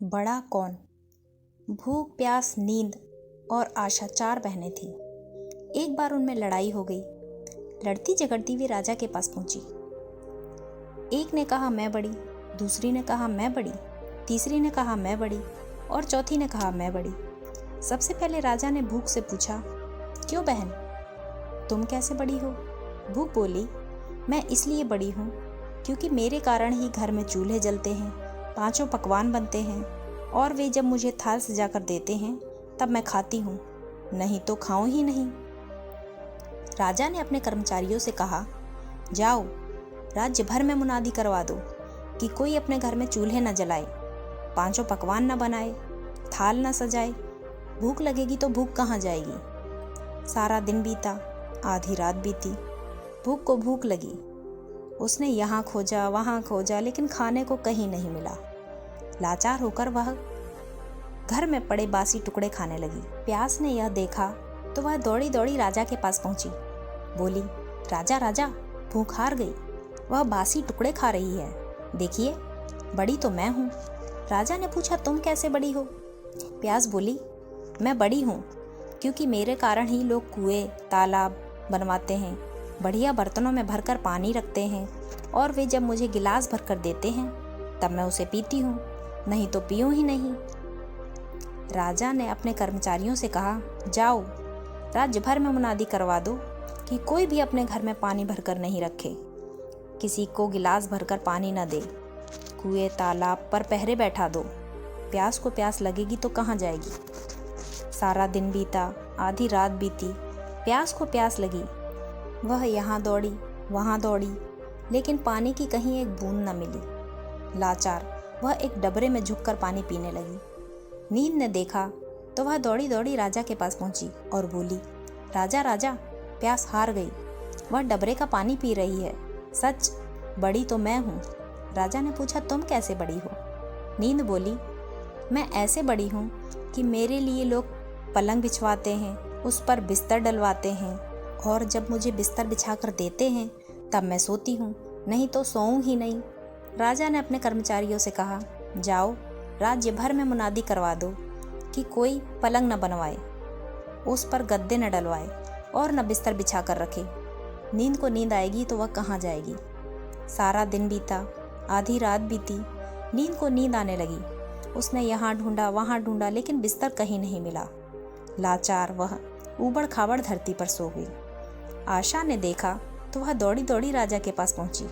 बड़ा कौन? भूख, प्यास, नींद और आशा 4 बहनें थीं। एक बार उनमें लड़ाई हो गई। लड़ती झगड़ती वे राजा के पास पहुंची। एक ने कहा मैं बड़ी, दूसरी ने कहा मैं बड़ी, तीसरी ने कहा मैं बड़ी और चौथी ने कहा मैं बड़ी। सबसे पहले राजा ने भूख से पूछा, क्यों बहन, तुम कैसे बड़ी हो? भूख बोली, मैं इसलिए बड़ी हूँ क्योंकि मेरे कारण ही घर में चूल्हे जलते हैं, 5 पकवान बनते हैं और वे जब मुझे थाल सजा कर देते हैं तब मैं खाती हूँ, नहीं तो खाऊं ही नहीं। राजा ने अपने कर्मचारियों से कहा, जाओ राज्य भर में मुनादी करवा दो कि कोई अपने घर में चूल्हे न जलाए, 5 पकवान न बनाए, थाल न सजाए। भूख लगेगी तो भूख कहाँ जाएगी? सारा दिन बीता, आधी रात बीती, भूख को भूख लगी। उसने यहाँ खोजा वहाँ खोजा लेकिन खाने को कहीं नहीं मिला। लाचार होकर वह घर में पड़े बासी टुकड़े खाने लगी। प्यास ने यह देखा तो वह दौड़ी दौड़ी राजा के पास पहुंची। बोली, राजा राजा, भूख हार गई, वह बासी टुकड़े खा रही है, देखिए बड़ी तो मैं हूँ। राजा ने पूछा, तुम कैसे बड़ी हो? प्यास बोली, मैं बड़ी हूँ क्योंकि मेरे कारण ही लोग कुएं तालाब बनवाते हैं, बढ़िया बर्तनों में भरकर पानी रखते हैं और वे जब मुझे गिलास भरकर देते हैं तब मैं उसे पीती हूँ, नहीं तो पीऊँ ही नहीं। राजा ने अपने कर्मचारियों से कहा, जाओ राज्य भर में मुनादी करवा दो कि कोई भी अपने घर में पानी भरकर नहीं रखे, किसी को गिलास भरकर पानी न दे, कुएं तालाब पर पहरे बैठा दो। प्यास को प्यास लगेगी तो कहाँ जाएगी? सारा दिन बीता, आधी रात बीती, प्यास को प्यास लगी। वह यहाँ दौड़ी वहाँ दौड़ी लेकिन पानी की कहीं एक बूंद न मिली। लाचार वह एक डबरे में झुककर पानी पीने लगी। नींद ने देखा तो वह दौड़ी दौड़ी राजा के पास पहुंची और बोली, राजा राजा, प्यास हार गई, वह डबरे का पानी पी रही है, सच बड़ी तो मैं हूँ। राजा ने पूछा, तुम कैसे बड़ी हो? नींद बोली, मैं ऐसे बड़ी हूँ कि मेरे लिए लोग पलंग बिछवाते हैं, उस पर बिस्तर डलवाते हैं और जब मुझे बिस्तर बिछा कर देते हैं तब मैं सोती हूँ, नहीं तो सोऊं ही नहीं। राजा ने अपने कर्मचारियों से कहा, जाओ राज्य भर में मुनादी करवा दो कि कोई पलंग न बनवाए, उस पर गद्दे न डलवाए और न बिस्तर बिछा कर रखे। नींद को नींद आएगी तो वह कहाँ जाएगी? सारा दिन बीता, आधी रात बीती, नींद को नींद आने लगी। उसने यहाँ ढूंढा वहाँ ढूंढा लेकिन बिस्तर कहीं नहीं मिला। लाचार वह ऊबड़ खाबड़ धरती पर सो गई। आशा ने देखा तो वह दौड़ी दौड़ी राजा के पास पहुंची।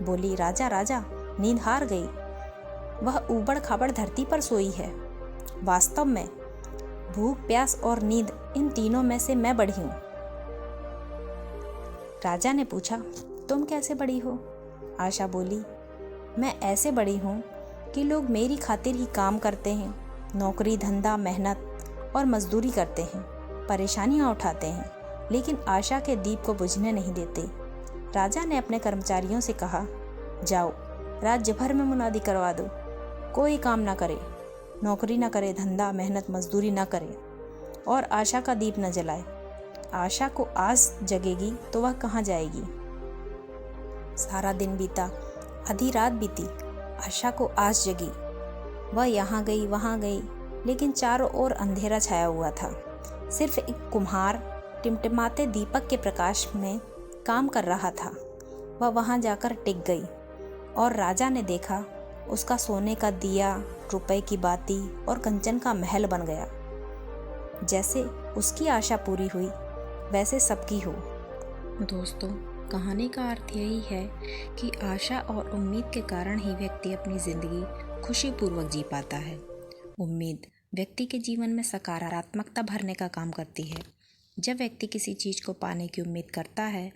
बोली, राजा राजा, नींद हार गई, वह ऊबड़ खाबड़ धरती पर सोई है। वास्तव में भूख प्यास और नींद, इन तीनों में से मैं बड़ी हूँ। राजा ने पूछा, तुम कैसे बड़ी हो? आशा बोली, मैं ऐसे बड़ी हूँ कि लोग मेरी खातिर ही काम करते हैं, नौकरी धंधा मेहनत और मजदूरी करते हैं, परेशानियाँ उठाते हैं, लेकिन आशा के दीप को बुझने नहीं देते। राजा ने अपने कर्मचारियों से कहा, जाओ राज्य भर में मुनादी करवा दो, कोई काम ना करे, नौकरी ना करे, धंधा मेहनत मजदूरी ना करे और आशा का दीप न जलाए। आशा को आस जगेगी तो वह कहाँ जाएगी? सारा दिन बीता, आधी रात बीती, आशा को आस जगी। वह यहाँ गई वहाँ गई लेकिन चारों ओर अंधेरा छाया हुआ था। सिर्फ एक कुम्हार टिमटिमाते दीपक के प्रकाश में काम कर रहा था। वह वहाँ जाकर टिक गई और राजा ने देखा उसका सोने का दिया, रुपए की बाती और कंचन का महल बन गया। जैसे उसकी आशा पूरी हुई वैसे सबकी हो। दोस्तों, कहानी का अर्थ यही है कि आशा और उम्मीद के कारण ही व्यक्ति अपनी ज़िंदगी खुशीपूर्वक जी पाता है। उम्मीद व्यक्ति के जीवन में सकारात्मकता भरने का काम करती है। जब व्यक्ति किसी चीज़ को पाने की उम्मीद करता है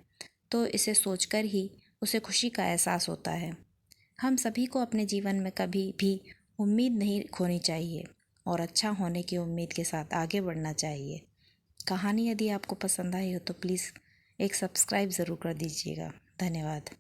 तो इसे सोचकर ही उसे खुशी का एहसास होता है। हम सभी को अपने जीवन में कभी भी उम्मीद नहीं खोनी चाहिए और अच्छा होने की उम्मीद के साथ आगे बढ़ना चाहिए। कहानी यदि आपको पसंद आई हो तो प्लीज़ एक सब्सक्राइब ज़रूर कर दीजिएगा। धन्यवाद।